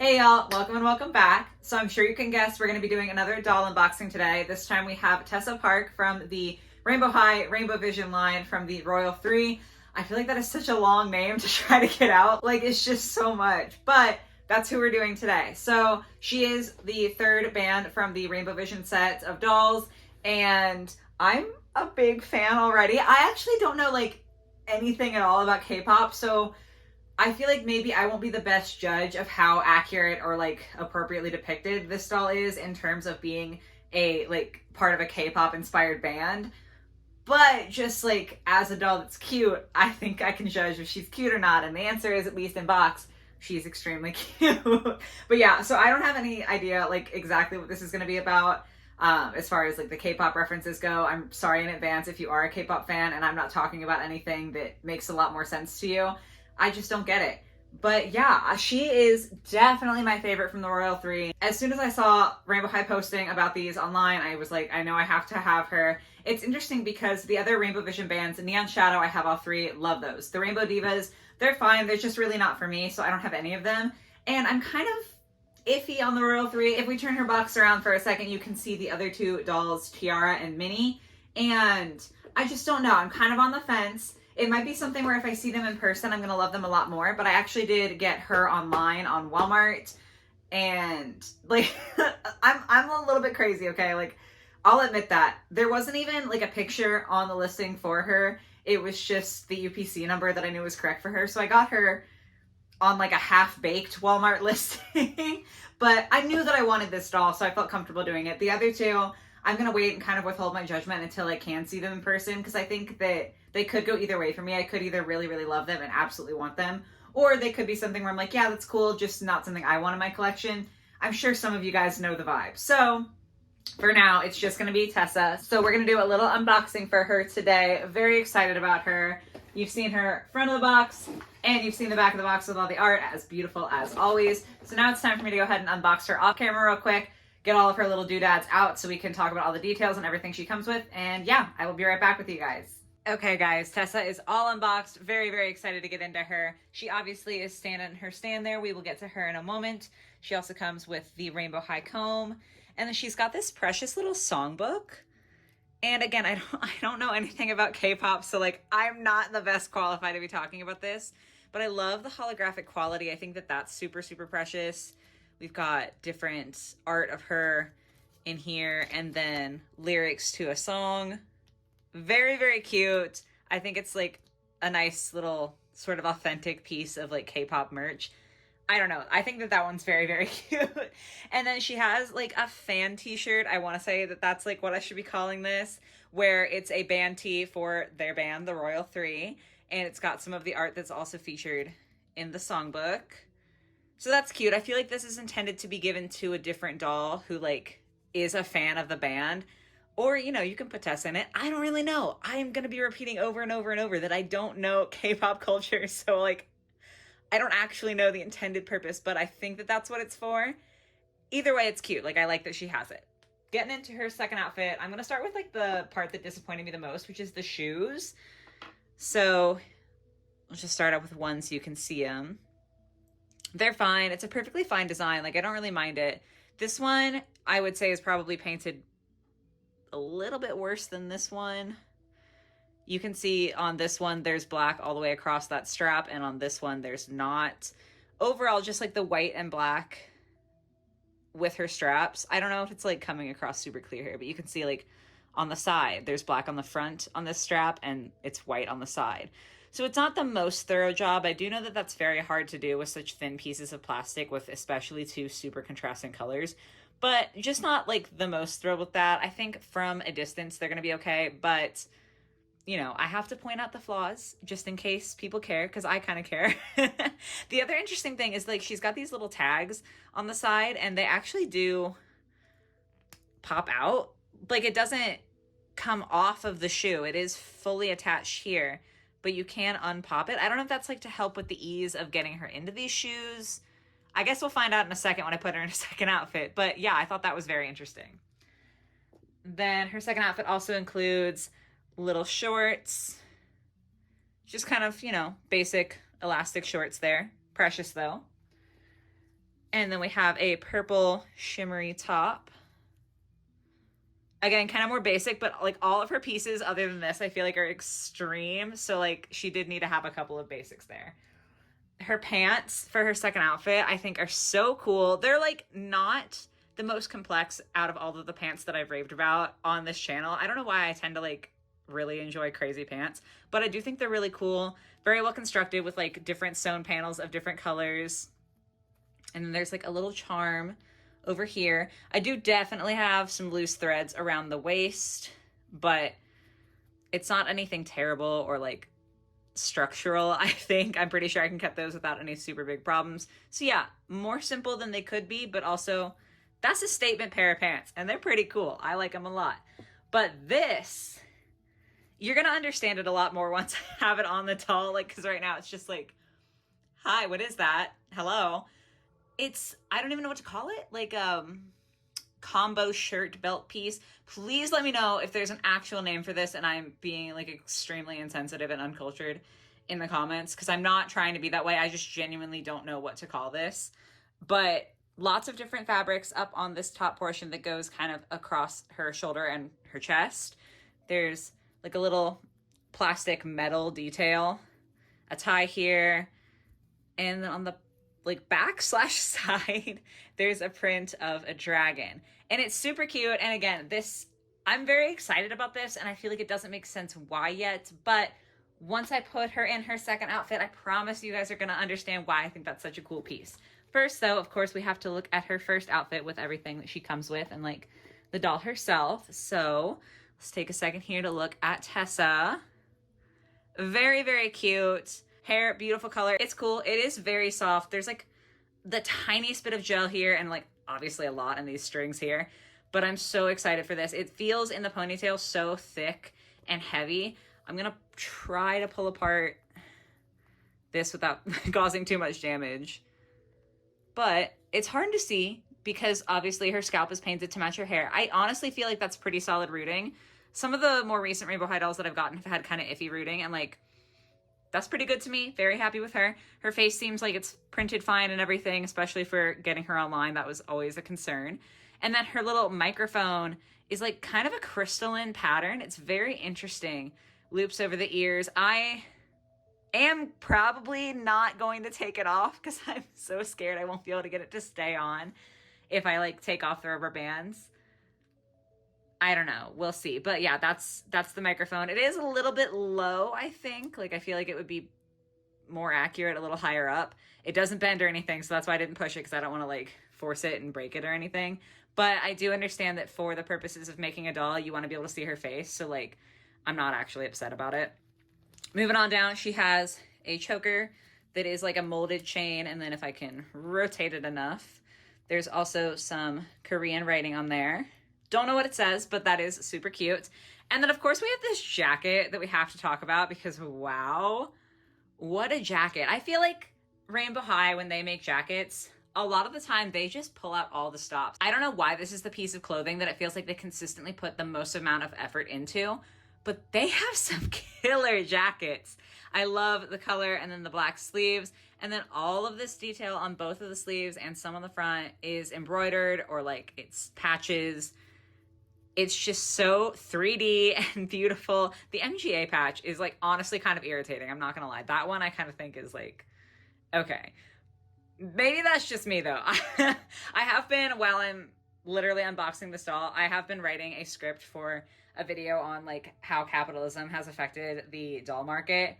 Hey y'all, welcome and welcome back. So I'm sure you can guess we're going to be doing another doll unboxing today. This time we have Tessa Park from the Rainbow High Rainbow Vision line from the Reveiw 3. I feel like that is such a long name to try to get out. Like, it's just so much, but that's who we're doing today. So she is the third band from the Rainbow Vision set of dolls, and I'm a big fan already. I actually don't know like anything at all about K-pop, so I feel like maybe I won't be the best judge of how accurate or like appropriately depicted this doll is in terms of being a like part of a K-pop inspired band. But just like as a doll that's cute, I think I can judge if she's cute or not. And the answer is, at least in box, she's extremely cute. But yeah, so I don't have any idea like exactly what this is going to be about. As far as like the K-pop references go, I'm sorry in advance if you are a K-pop fan and I'm not talking about anything that makes a lot more sense to you. I just don't get it. But yeah, she is definitely my favorite from the Reveiw 3. As soon as I saw Rainbow High posting about these online, I was like, I know I have to have her. It's interesting because the other Rainbow Vision bands, Neon Shadow, I have all three, love those. The Rainbow Divas, they're fine, they're just really not for me, so I don't have any of them. And I'm kind of iffy on the Reveiw 3. If we turn her box around for a second, you can see the other two dolls, Tiara and Minnie. And I just don't know, I'm kind of on the fence. It might be something where if I see them in person, I'm going to love them a lot more. But I actually did get her online on Walmart. And like, I'm a little bit crazy, okay? Like, I'll admit that. There wasn't even like a picture on the listing for her. It was just the UPC number that I knew was correct for her. So I got her on like a half-baked Walmart listing. But I knew that I wanted this doll, so I felt comfortable doing it. The other two, I'm going to wait and kind of withhold my judgment until I can see them in person, because I think that they could go either way for me. I could either really, really love them and absolutely want them, or they could be something where I'm like, yeah, that's cool, just not something I want in my collection. I'm sure some of you guys know the vibe. So for now, it's just going to be Tessa. So we're going to do a little unboxing for her today. Very excited about her. You've seen her front of the box, and you've seen the back of the box with all the art, as beautiful as always. So now it's time for me to go ahead and unbox her off camera real quick, get all of her little doodads out so we can talk about all the details and everything she comes with. And yeah, I will be right back with you guys. Okay guys, Tessa is all unboxed. Very, very excited to get into her. She obviously is standing in her stand there. We will get to her in a moment. She also comes with the Rainbow High comb. And then she's got this precious little songbook. And again, I don't know anything about K-pop, so like I'm not the best qualified to be talking about this. But I love the holographic quality. I think that that's super, super precious. We've got different art of her in here, and then lyrics to a song. Very, very cute. I think it's like a nice little sort of authentic piece of like K-pop merch. I don't know. I think that that one's very, very cute. And then she has like a fan t-shirt. I want to say that that's like what I should be calling this, where it's a band tee for their band, the Reveiw 3. And it's got some of the art that's also featured in the songbook. So that's cute. I feel like this is intended to be given to a different doll who like is a fan of the band. Or, you know, you can put Tessa in it. I don't really know. I'm going to be repeating over and over and over that I don't know K-pop culture. So, like, I don't actually know the intended purpose, but I think that that's what it's for. Either way, it's cute. Like, I like that she has it. Getting into her second outfit, I'm going to start with, like, the part that disappointed me the most, which is the shoes. So, let's just start out with one so you can see them. They're fine. It's a perfectly fine design. Like, I don't really mind it. This one, I would say, is probably painted a little bit worse than this one. You can see on this one there's black all the way across that strap, and on this one there's not. Overall, just like the white and black with her straps. I don't know if it's like coming across super clear here, but you can see like on the side there's black on the front on this strap and it's white on the side. So it's not the most thorough job. I do know that that's very hard to do with such thin pieces of plastic, with especially two super contrasting colors. But just not like the most thrilled with that. I think from a distance they're going to be okay. But, you know, I have to point out the flaws just in case people care, because I kind of care. The other interesting thing is like she's got these little tags on the side, and they actually do pop out. Like it doesn't come off of the shoe. It is fully attached here, but you can unpop it. I don't know if that's like to help with the ease of getting her into these shoes. I guess we'll find out in a second when I put her in a second outfit. But yeah, I thought that was very interesting. Then her second outfit also includes little shorts. Just kind of, you know, basic elastic shorts there. Precious though. And then we have a purple shimmery top. Again, kind of more basic, but like all of her pieces other than this, I feel like are extreme. So like she did need to have a couple of basics there. Her pants for her second outfit, I think are so cool. They're like not the most complex out of all of the pants that I've raved about on this channel. I don't know why I tend to like really enjoy crazy pants, but I do think they're really cool. Very well constructed with like different sewn panels of different colors. And then there's like a little charm over here. I do definitely have some loose threads around the waist, but it's not anything terrible or like structural. I think I'm pretty sure I can cut those without any super big problems. So yeah, more simple than they could be, but also that's a statement pair of pants and they're pretty cool. I like them a lot. But this, you're gonna understand it a lot more once I have it on the doll, like, because right now it's just like, hi, what is that? Hello. It's, I don't even know what to call it, like combo shirt belt piece. Please let me know if there's an actual name for this and I'm being like extremely insensitive and uncultured in the comments, because I'm not trying to be that way. I just genuinely don't know what to call this. But lots of different fabrics up on this top portion that goes kind of across her shoulder and her chest. There's like a little plastic metal detail, a tie here, and then on the like back/side, there's a print of a dragon. And it's super cute. And again, this, I'm very excited about this, and I feel like it doesn't make sense why yet, but once I put her in her second outfit, I promise you guys are gonna understand why I think that's such a cool piece. First though, of course, we have to look at her first outfit with everything that she comes with and like the doll herself. So let's take a second here to look at Tessa. Very, very cute. Hair, beautiful color. It's cool. It is very soft. There's like the tiniest bit of gel here and like obviously a lot in these strings here, but I'm so excited for this. It feels in the ponytail so thick and heavy. I'm gonna try to pull apart this without causing too much damage, but it's hard to see because obviously her scalp is painted to match her hair. I honestly feel like that's pretty solid rooting. Some of the more recent Reveiw High dolls that I've gotten have had kind of iffy rooting, and like that's pretty good to me. Very happy with her. Her face seems like it's printed fine and everything, especially for getting her online. That was always a concern. And then her little microphone is like kind of a crystalline pattern. It's very interesting. Loops over the ears. I am probably not going to take it off because I'm so scared I won't be able to get it to stay on if I like take off the rubber bands. I don't know. We'll see. But yeah, that's the microphone. It is a little bit low, I think. Like, I feel like it would be more accurate a little higher up. It doesn't bend or anything, so that's why I didn't push it, because I don't want to, like, force it and break it or anything. But I do understand that for the purposes of making a doll, you want to be able to see her face. So, like, I'm not actually upset about it. Moving on down, she has a choker that is like a molded chain. And then if I can rotate it enough, there's also some Korean writing on there. Don't know what it says, but that is super cute. And then, of course, we have this jacket that we have to talk about because, wow, what a jacket. I feel like Reveiw High, when they make jackets, a lot of the time they just pull out all the stops. I don't know why this is the piece of clothing that it feels like they consistently put the most amount of effort into, but they have some killer jackets. I love the color, and then the black sleeves, and then all of this detail on both of the sleeves and some on the front is embroidered or like it's patches. It's just so 3D and beautiful. The MGA patch is like honestly kind of irritating. I'm not gonna lie. That one I kind of think is like, okay. Maybe that's just me though. I have been, while I'm literally unboxing this doll, I have been writing a script for a video on like how capitalism has affected the doll market.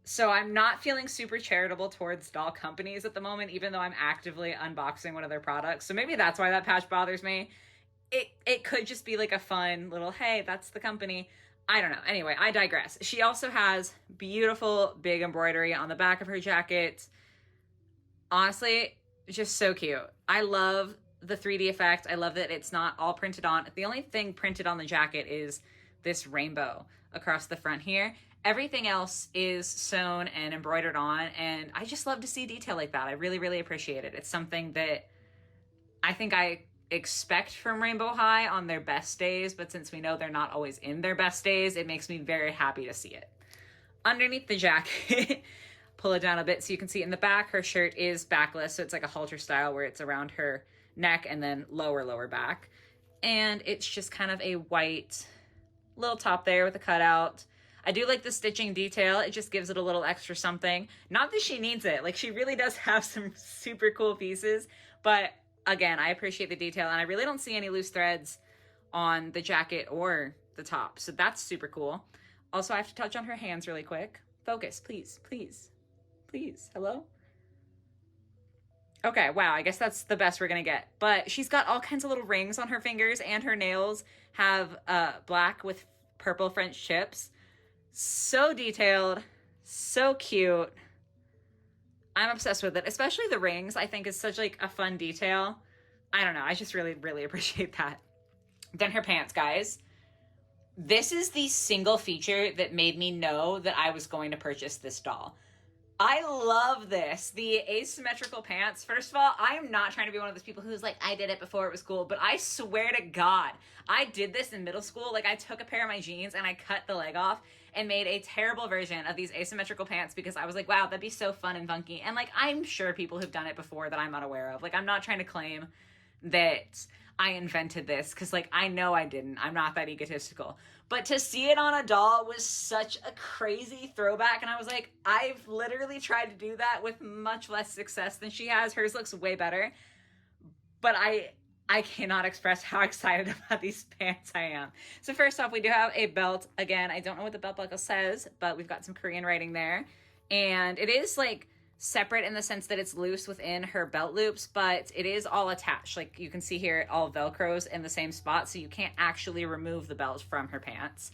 So I'm not feeling super charitable towards doll companies at the moment, even though I'm actively unboxing one of their products. So maybe that's why that patch bothers me. It could just be like a fun little, hey, that's the company. I don't know. Anyway, I digress. She also has beautiful big embroidery on the back of her jacket. Honestly, just so cute. I love the 3D effect. I love that it's not all printed on. The only thing printed on the jacket is this rainbow across the front here. Everything else is sewn and embroidered on, and I just love to see detail like that. I really, really appreciate it. It's something that I think I expect from Reveiw High on their best days, but since we know they're not always in their best days, it makes me very happy to see it. Underneath the jacket, pull it down a bit so you can see in the back, her shirt is backless. So it's like a halter style where it's around her neck and then lower back. And it's just kind of a white little top there with a cutout. I do like the stitching detail. It just gives it a little extra something. Not that she needs it. Like, she really does have some super cool pieces. But again, I appreciate the detail. And I really don't see any loose threads on the jacket or the top. So that's super cool. Also, I have to touch on her hands really quick. Focus, please, please, please. Hello? Okay, wow, I guess that's the best we're gonna get. But she's got all kinds of little rings on her fingers, and her nails have black with purple French tips. So detailed, so cute. I'm obsessed with it, especially the rings. I think is such like a fun detail. I don't know, I just really appreciate that. Then her pants, guys. This is the single feature that made me know that I was going to purchase this doll. I love this. The asymmetrical pants. First of all, I am not trying to be one of those people who's like, I did it before it was cool, but I swear to God, I did this in middle school. Like, I took a pair of my jeans and I cut the leg off and made a terrible version of these asymmetrical pants because I was like, wow, that'd be so fun and funky. And like, I'm sure people have done it before that I'm not aware of. Like, I'm not trying to claim that I invented this because like, I know I didn't. I'm not that egotistical. But to see it on a doll was such a crazy throwback. And I was like, I've literally tried to do that with much less success than she has. Hers looks way better. But I cannot express how excited about these pants I am. So first off, we do have a belt. Again, I don't know what the belt buckle says, but we've got some Korean writing there. And it is like separate in the sense that it's loose within her belt loops, but it is all attached. Like you can see here, it all Velcros in the same spot, so you can't actually remove the belt from her pants.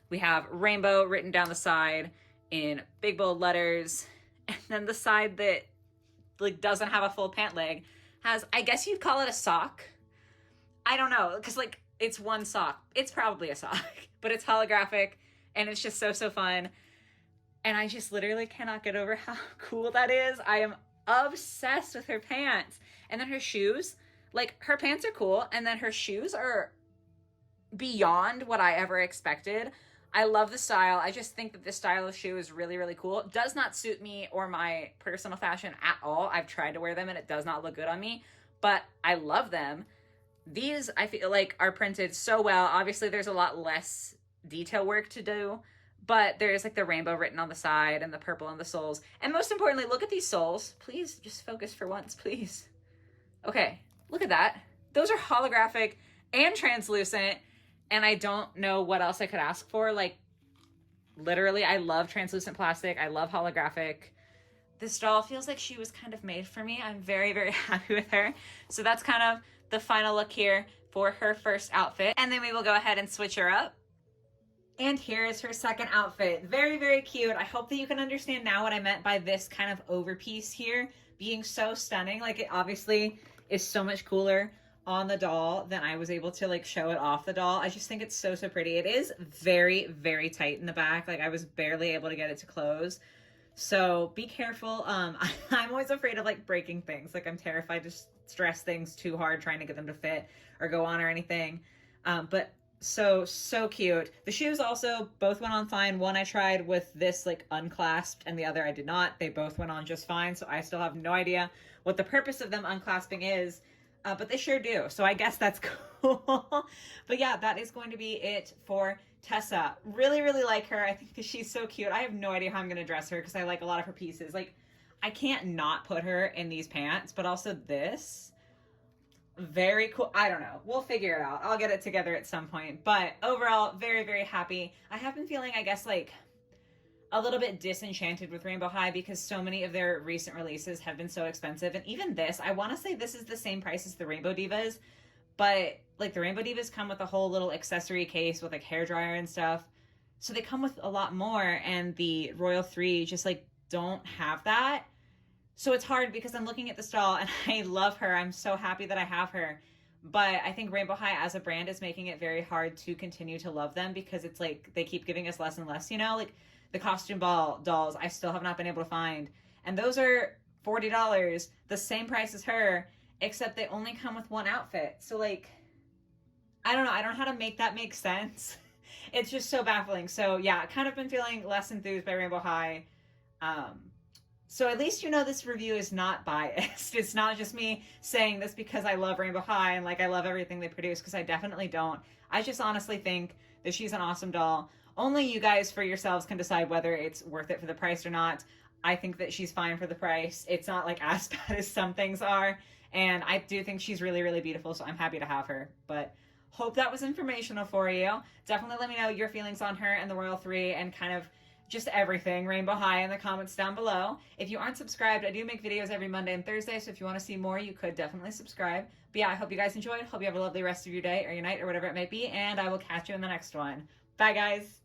We have rainbow written down the side in big bold letters, and then the side that like doesn't have a full pant leg has, I guess you'd call it a sock. I don't know, because like it's one sock. It's probably a sock, but it's holographic and it's just so fun. And I just literally cannot get over how cool that is. I am obsessed with her pants. And then her shoes, like her pants are cool. And then her shoes are beyond what I ever expected. I love the style. I just think that this style of shoe is really cool. It does not suit me or my personal fashion at all. I've tried to wear them and it does not look good on me, but I love them. These I feel like are printed so well. Obviously there's a lot less detail work to do, but there's like the rainbow written on the side and the purple on the soles. And most importantly, look at these soles. Please just focus for once, please. Okay, look at that. Those are holographic and translucent. And I don't know what else I could ask for. Like, literally, I love translucent plastic. I love holographic. This doll feels like she was kind of made for me. I'm very happy with her. So that's kind of the final look here for her first outfit. And then we will go ahead and switch her up. And here is her second outfit. Very cute. I hope that you can understand now what I meant by this kind of overpiece here being so stunning. Like, it obviously is so much cooler on the doll than I was able to like show it off the doll. I just think it's so pretty. It is very tight in the back. Like, I was barely able to get it to close. So be careful. I'm always afraid of like breaking things. Like, I'm terrified to stress things too hard trying to get them to fit or go on or anything. But so cute. The shoes also both went on fine. One I tried with this like unclasped and the other I did not. They both went on just fine. So I still have no idea what the purpose of them unclasping is, but they sure do. So I guess that's cool. But yeah, that is going to be it for Tessa. Really like her. I think because she's so cute. I have no idea how I'm going to dress her because I like a lot of her pieces. Like, I can't not put her in these pants, but also this. Very cool. I don't know. We'll figure it out. I'll get it together at some point. But overall, very happy. I have been feeling, I guess, like a little bit disenchanted with Rainbow High because so many of their recent releases have been so expensive. And even this, I want to say this is the same price as the Rainbow Divas, but like the Rainbow Divas come with a whole little accessory case with like hairdryer and stuff. So they come with a lot more, and the Royal 3 just like don't have that. So it's hard because I'm looking at this doll and I love her. I'm so happy that I have her. But I think Rainbow High as a brand is making it very hard to continue to love them because it's like they keep giving us less and less, you know? Like the costume ball dolls I still have not been able to find. And those are $40, the same price as her, except they only come with one outfit. So like, I don't know. I don't know how to make that make sense. It's just so baffling. So yeah, kind of been feeling less enthused by Rainbow High. So at least you know this review is not biased. It's not just me saying this because I love Rainbow High and like I love everything they produce, because I definitely don't. I just honestly think that she's an awesome doll. Only you guys for yourselves can decide whether it's worth it for the price or not. I think that she's fine for the price. It's not like as bad as some things are. And I do think she's really, really beautiful, so I'm happy to have her. But hope that was informational for you. Definitely let me know your feelings on her and the Royal 3 and kind of just everything Rainbow High in the comments down below. If you aren't subscribed, I do make videos every Monday and Thursday, so if you want to see more, you could definitely subscribe. But yeah, I hope you guys enjoyed. Hope you have a lovely rest of your day or your night or whatever it may be, and I will catch you in the next one. Bye, guys.